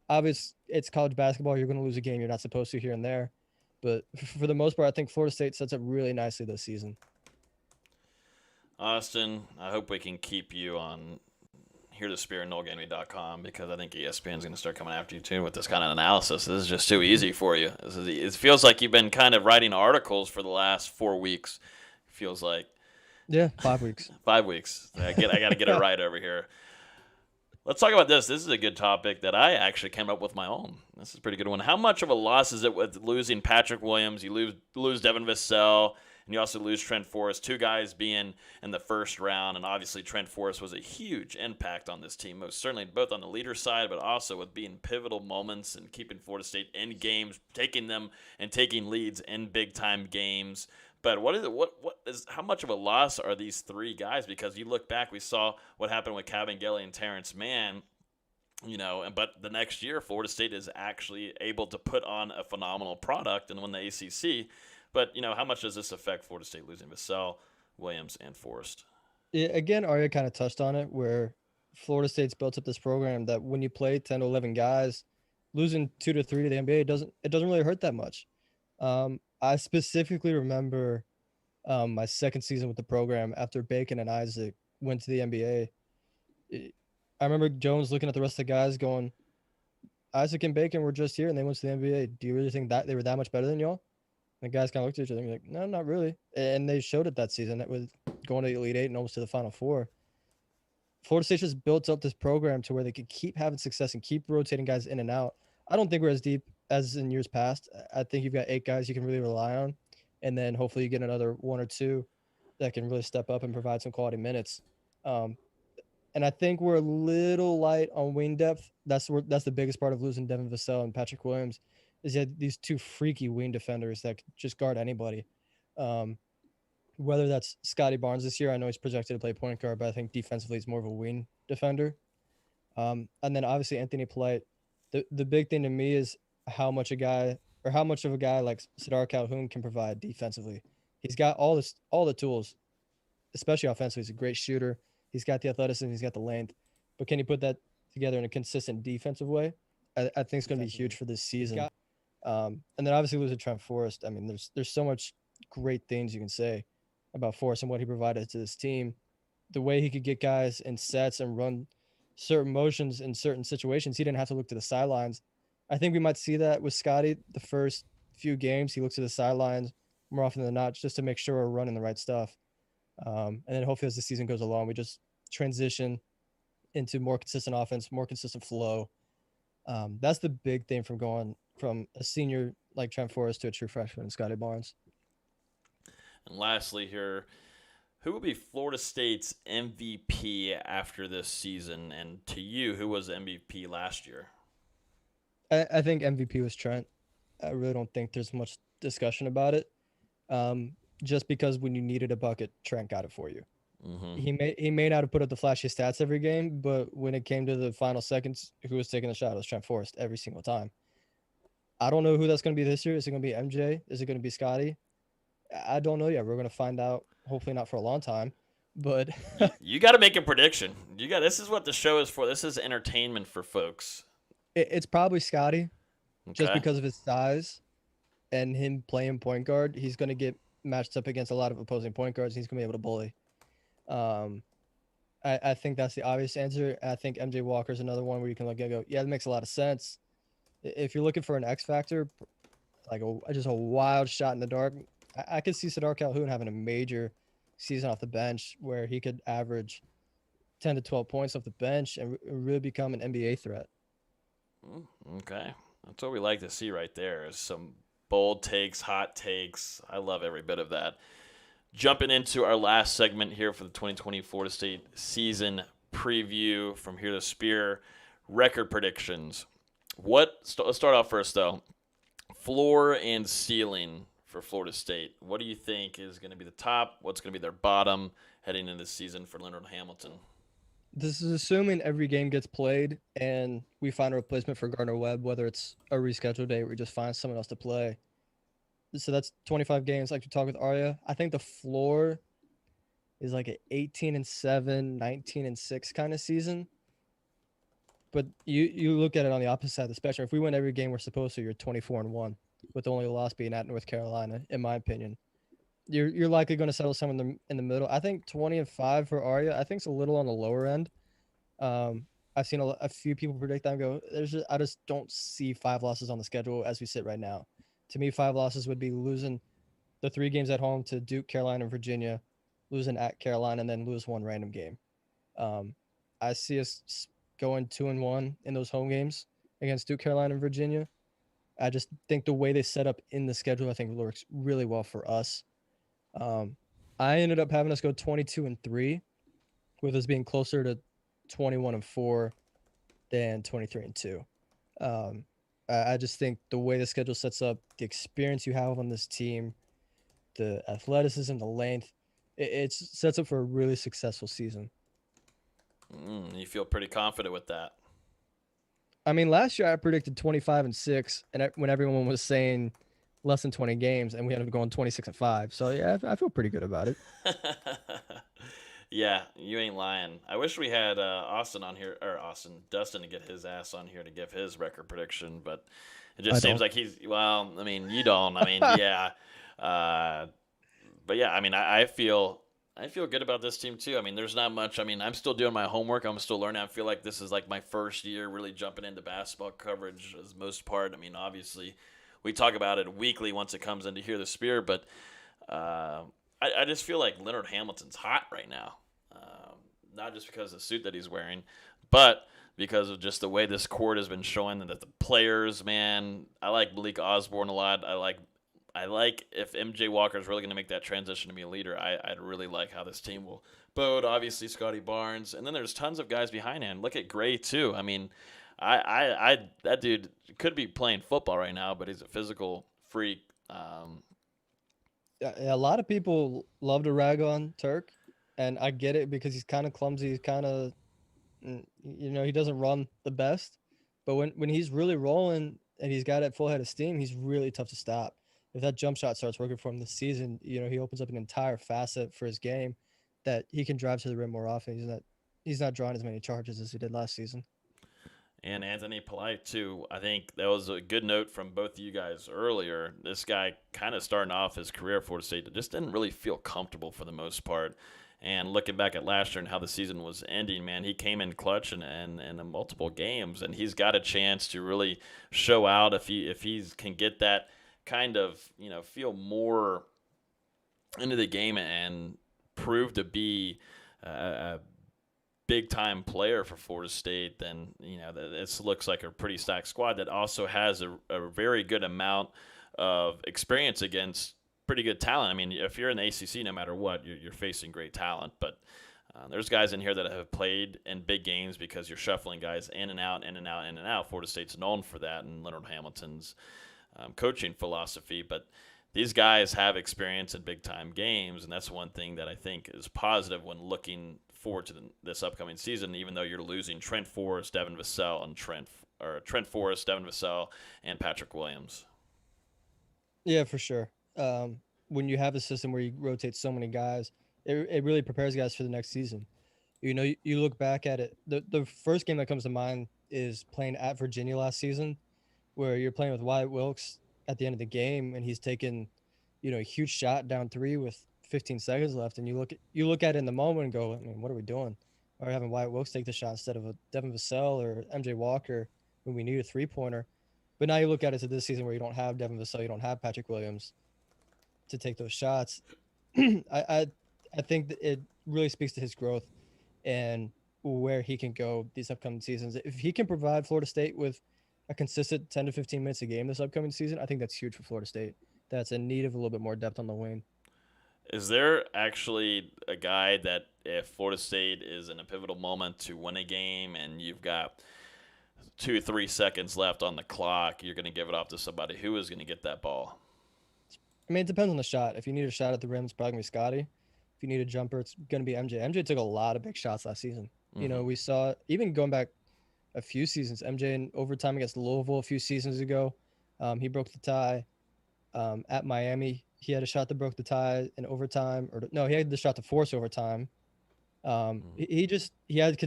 Obviously, it's college basketball. You're going to lose a game you're not supposed to here and there. But for the most part, I think Florida State sets up really nicely this season. Austin, I hope we can keep you on HearTheSpiritNoelGaming.com because I think ESPN's going to start coming after you too with this kind of analysis. This is just too easy for you. It feels like you've been kind of writing articles for the last 4 weeks. Feels like. Yeah, 5 weeks. 5 weeks. I got to get it right over here. Let's talk about this. This is a good topic that I actually came up with my own. This is a pretty good one. How much of a loss is it with losing Patrick Williams? You lose Devin Vassell, and you also lose Trent Forrest, 2 guys being in the first round. And obviously Trent Forrest was a huge impact on this team, most certainly both on the leader side, but also with being pivotal moments and keeping Florida State in games, taking them and taking leads in big-time games. But how much of a loss are these 3 guys? Because you look back, we saw what happened with Calvin Gilly and Terrence Mann, but the next year Florida State is actually able to put on a phenomenal product and win the ACC. But, how much does this affect Florida State losing Vassell, Williams, and Forrest? Yeah, again, Arya kind of touched on it where Florida State's built up this program that when you play 10 to 11 guys, losing 2 to 3 to the NBA, it doesn't really hurt that much. I specifically remember my second season with the program after Bacon and Isaac went to the NBA. I remember Jones looking at the rest of the guys going, Isaac and Bacon were just here and they went to the NBA. Do you really think that they were that much better than y'all? And the guys kind of looked at each other and were like, no, not really. And they showed it that season. That was going to the Elite Eight and almost to the Final Four. Florida State just built up this program to where they could keep having success and keep rotating guys in and out. I don't think we're as deep as in years past. I think you've got 8 guys you can really rely on, and then hopefully you get another 1 or 2 that can really step up and provide some quality minutes. And I think we're a little light on wing depth. That's the biggest part of losing Devin Vassell and Patrick Williams is you had these 2 freaky wing defenders that could just guard anybody. Whether that's Scotty Barnes this year, I know he's projected to play point guard, but I think defensively he's more of a wing defender. And then obviously Anthony Polite. The big thing to me is how much of a guy like Sadar Calhoun can provide defensively. He's got all the tools, especially offensively. He's a great shooter. He's got the athleticism. He's got the length. But can he put that together in a consistent defensive way? I think it's going to be huge for this season. And then obviously losing Trent Forrest. I mean, there's so much great things you can say about Forrest and what he provided to this team. The way he could get guys in sets and run certain motions in certain situations, he didn't have to look to the sidelines. I think we might see that with Scotty the first few games. He looks to the sidelines more often than not just to make sure we're running the right stuff. And then hopefully as the season goes along, we just transition into more consistent offense, more consistent flow. That's the big thing from going from a senior like Trent Forrest to a true freshman, Scotty Barnes. And lastly, here, who will be Florida State's MVP after this season? And to you, who was MVP last year? I think MVP was Trent. I really don't think there's much discussion about it. Um, just because when you needed a bucket, Trent got it for you. Mm-hmm. He may not have put up the flashy stats every game, but when it came to the final seconds, who was taking the shot? It was Trent Forrest every single time. I don't know who that's going to be this year. Is it going to be MJ? Is it going to be Scotty? I don't know yet. We're going to find out. Hopefully not for a long time, but You got to make a prediction. You got. This is what the show is for. This is entertainment for folks. it's probably Scotty just Okay. because of his size and him playing point guard. He's going to get matched up against a lot of opposing point guards. He's going to be able to bully. Um, I think that's the obvious answer. I think MJ Walker's another one where you can look and go, yeah, that makes a lot of sense. If you're looking for an X factor, like just a wild shot in the dark, I could see Sadar Calhoun having a major season off the bench where he could average 10 to 12 points off the bench and really become an NBA threat. Okay. That's what we like to see right there. Is some bold takes, hot takes. I love every bit of that. Jumping into our last segment here for the 2020 Florida State season preview from here to Spear. Record predictions. Let's start off first, though. Floor and ceiling for Florida State. What do you think is going to be the top? What's going to be their bottom heading into this season for Leonard Hamilton? This is assuming every game gets played and we find a replacement for Gardner Webb, whether it's a rescheduled day or we just find someone else to play. So that's 25 games, like we talked with Arya. I think the floor is like an 18-7, 19-6 kind of season. But you look at it on the opposite side of the spectrum. If we win every game we're supposed to, you're 24-1, with the only loss being at North Carolina, in my opinion. You're likely going to settle somewhere in the middle. I think 20-5 for Arya. I think it's a little on the lower end. I've seen a few people predict that and go, I just don't see 5 losses on the schedule as we sit right now. To me, 5 losses would be losing the 3 games at home to Duke, Carolina, and Virginia, losing at Carolina, and then lose one random game. I see us going 2-1 in those home games against Duke, Carolina, and Virginia. I just think the way they set up in the schedule, I think works really well for us. I ended up having us go 22-3, with us being closer to 21-4 than 23-2. I just think the way the schedule sets up, the experience you have on this team, the athleticism, the length, it sets up for a really successful season. You feel pretty confident with that. I mean, last year I predicted 25-6, and when everyone was saying less than 20 games, and we ended up going 26-5. So yeah, I feel pretty good about it. Yeah, you ain't lying. I wish we had Austin on here, or Dustin to get his ass on here to give his record prediction, but it just seems like he's, well, I mean, you don't. I mean, yeah. But yeah, I mean, I feel good about this team too. I mean, there's not much. I mean, I'm still doing my homework. I'm still learning. I feel like this is like my first year really jumping into basketball coverage as most part. I mean, obviously, we talk about it weekly once it comes into Hear the Spear, but I just feel like Leonard Hamilton's hot right now. Not just because of the suit that he's wearing, but because of just the way this court has been showing that the players, man, I like Malik Osborne a lot. I like if MJ Walker is really going to make that transition to be a leader, I'd really like how this team will bode. Obviously, Scotty Barnes, and then there's tons of guys behind him. Look at Gray too. I mean, that dude could be playing football right now, but he's a physical freak. A lot of people love to rag on Turk, and I get it because he's kind of clumsy. He's kind of, he doesn't run the best. But when he's really rolling and he's got that full head of steam, he's really tough to stop. If that jump shot starts working for him this season, he opens up an entire facet for his game that he can drive to the rim more often. He's not drawing as many charges as he did last season. And Anthony Polite, too. I think that was a good note from both of you guys earlier. This guy kind of starting off his career at Florida State just didn't really feel comfortable for the most part. And looking back at last year and how the season was ending, man, he came in clutch and in multiple games, and he's got a chance to really show out if he can get that kind of feel more into the game and prove to be a big time player for Florida State, then this looks like a pretty stacked squad that also has a very good amount of experience against pretty good talent. I mean, if you're in the ACC, no matter what, you're facing great talent. But there's guys in here that have played in big games because you're shuffling guys in and out, in and out, in and out. Florida State's known for that, and Leonard Hamilton's coaching philosophy. But these guys have experience in big time games, and that's one thing that I think is positive when looking forward to this upcoming season. Even though you're losing Trent Forrest, Devin Vassell, and Trent Forrest, Devin Vassell, and Patrick Williams. Yeah, for sure. When you have a system where you rotate so many guys, it really prepares guys for the next season. You look back at it. The first game that comes to mind is playing at Virginia last season, where you're playing with Wyatt Wilkes at the end of the game, and he's taken, a huge shot down 3 with 15 seconds left, and you look at it in the moment and go, I mean, what are we doing? Are having Wyatt Wilkes take the shot instead of a Devin Vassell or MJ Walker when we need a 3-pointer? But now you look at it to this season where you don't have Devin Vassell, you don't have Patrick Williams to take those shots. I think that it really speaks to his growth and where he can go these upcoming seasons. If he can provide Florida State with a consistent 10 to 15 minutes a game this upcoming season, I think that's huge for Florida State. That's in need of a little bit more depth on the wing. Is there actually a guy that if Florida State is in a pivotal moment to win a game and you've got 2-3 seconds left on the clock, you're going to give it off to somebody who is going to get that ball? I mean, it depends on the shot. If you need a shot at the rim, it's probably going to be Scotty. If you need a jumper, it's going to be MJ. MJ took a lot of big shots last season. Mm-hmm. We saw, even going back a few seasons, MJ in overtime against Louisville a few seasons ago, he broke the tie. At Miami, he had a shot that broke the tie in overtime. He had the shot to force overtime. He had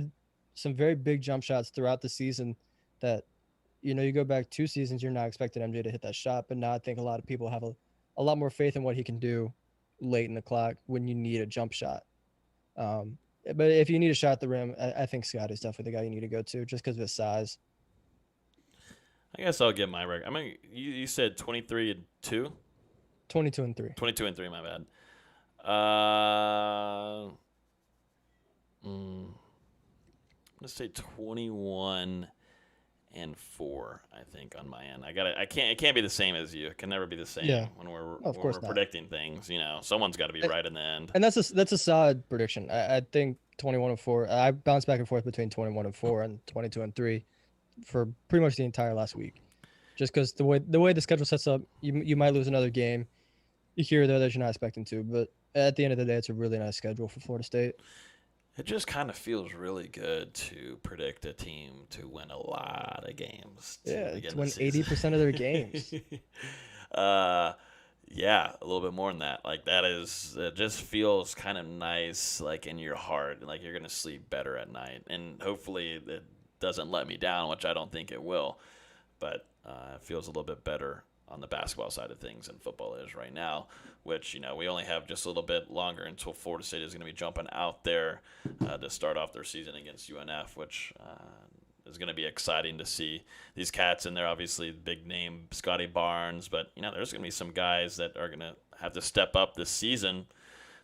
some very big jump shots throughout the season that, you go back 2 seasons, you're not expecting MJ to hit that shot. But now I think a lot of people have a lot more faith in what he can do late in the clock when you need a jump shot. But if you need a shot at the rim, I think Scott is definitely the guy you need to go to just because of his size. I guess I'll get my record. I mean, you said 23-2? 22-3. 22-3, my bad. Let's say 21-4. I think on my end. It can't be the same as you. It can never be the same when we're predicting things. Someone's got to be right in the end. And that's a solid prediction. I think 21-4. I bounce back and forth between 21-4 and 22-3 for pretty much the entire last week. Just because the way the schedule sets up, you might lose another game here or there that you're not expecting to. But at the end of the day, it's a really nice schedule for Florida State. It just kind of feels really good to predict a team to win a lot of games. To win 80% of their games. Yeah, a little bit more than that. Like it just feels kind of nice, like in your heart, like you're gonna sleep better at night, and hopefully it doesn't let me down, which I don't think it will. But it feels a little bit better on the basketball side of things than football is right now, which, we only have just a little bit longer until Florida State is going to be jumping out there to start off their season against UNF, which is going to be exciting to see these cats in there. Obviously, big name Scotty Barnes, but, there's going to be some guys that are going to have to step up this season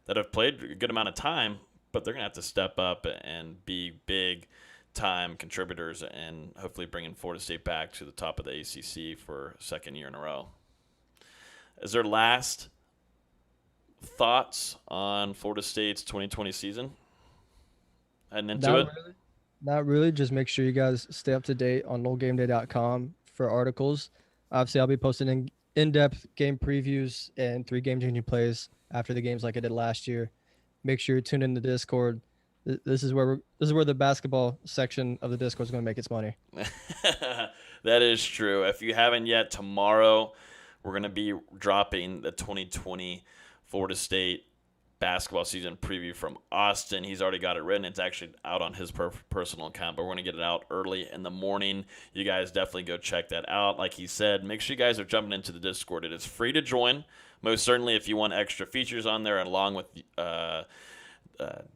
that have played a good amount of time, but they're going to have to step up and be big time contributors and hopefully bringing Florida State back to the top of the ACC for a second year in a row. Is there last thoughts on Florida State's 2020 season? Heading into it? Not really. Just make sure you guys stay up to date on NoleGameDay.com for articles. Obviously, I'll be posting in-depth game previews and 3 game-changing plays after the games like I did last year. Make sure you tune in the Discord. This is where the basketball section of the Discord is going to make its money. That is true. If you haven't yet, tomorrow we're going to be dropping the 2020 Florida State basketball season preview from Austin. He's already got it written. It's actually out on his personal account, but we're going to get it out early in the morning. You guys definitely go check that out. Like he said, make sure you guys are jumping into the Discord. It is free to join. Most certainly, if you want extra features on there, and along with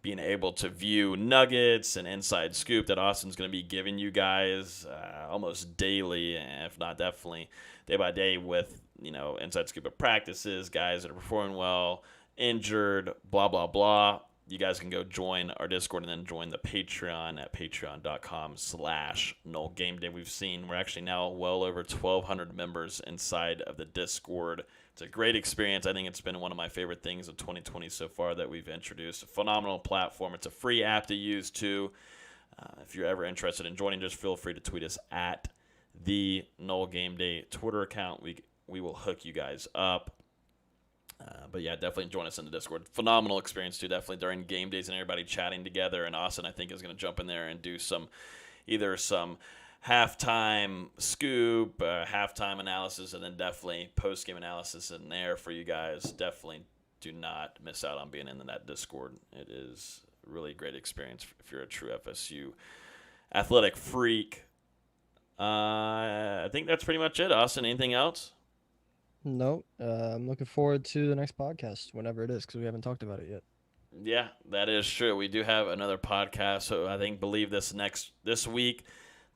being able to view nuggets and inside scoop that Austin's going to be giving you guys almost daily, if not definitely day by day, with inside scoop of practices, guys that are performing well, injured, blah blah blah. You guys can go join our Discord and then join the Patreon at patreon.com/Noel Game Day. We're actually now well over 1,200 members inside of the Discord. It's a great experience. I think it's been one of my favorite things of 2020 so far that we've introduced. A phenomenal platform. It's a free app to use too. If you're ever interested in joining, just feel free to tweet us at the Noel Game Day Twitter account. We will hook you guys up. But yeah, definitely join us in the Discord. Phenomenal experience too, definitely during game days and everybody chatting together. And Austin, I think, is going to jump in there and do either some halftime scoop, halftime analysis, and then definitely post-game analysis in there for you guys. Definitely do not miss out on being in that Discord. It is really a great experience if you're a true FSU athletic freak. I think that's pretty much it. Austin, anything else? No, I'm looking forward to the next podcast, whenever it is, because we haven't talked about it yet. Yeah, that is true. We do have another podcast, so I believe this week.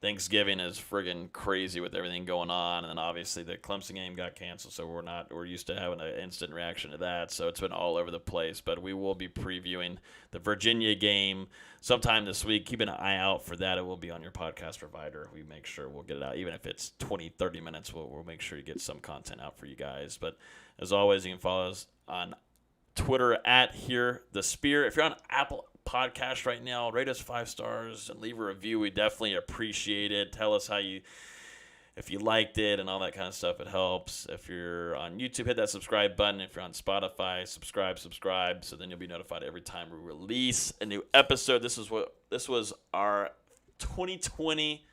Thanksgiving is friggin' crazy with everything going on, and then obviously the Clemson game got canceled, so we're used to having an instant reaction to that, so it's been all over the place. But we will be previewing the Virginia game sometime this week. Keep an eye out for that. It will be on your podcast provider. We make sure we'll get it out, even if it's 20, 30 minutes. We'll make sure to get some content out for you guys. But as always, you can follow us on Twitter at Hear the Spear. If you're on Apple Podcast right now, rate us 5 stars and leave a review. We definitely appreciate it. Tell us if you liked it and all that kind of stuff. It helps. If you're on YouTube, hit that subscribe button. If you're on Spotify, subscribe, so then you'll be notified every time we release a new episode. This was our 2020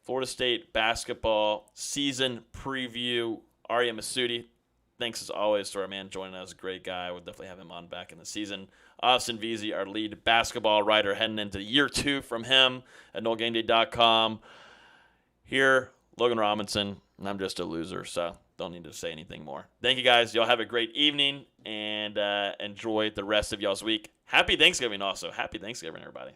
Florida State basketball season preview. Arya Masudi, thanks as always to our man joining us. Great guy. We'll definitely have him on back in the season. Austin Veazey, our lead basketball writer, heading into year 2 from him at NoelGameDay.com. Here, Logan Robinson, and I'm just a loser, so don't need to say anything more. Thank you, guys. Y'all have a great evening, and enjoy the rest of y'all's week. Happy Thanksgiving also. Happy Thanksgiving, everybody.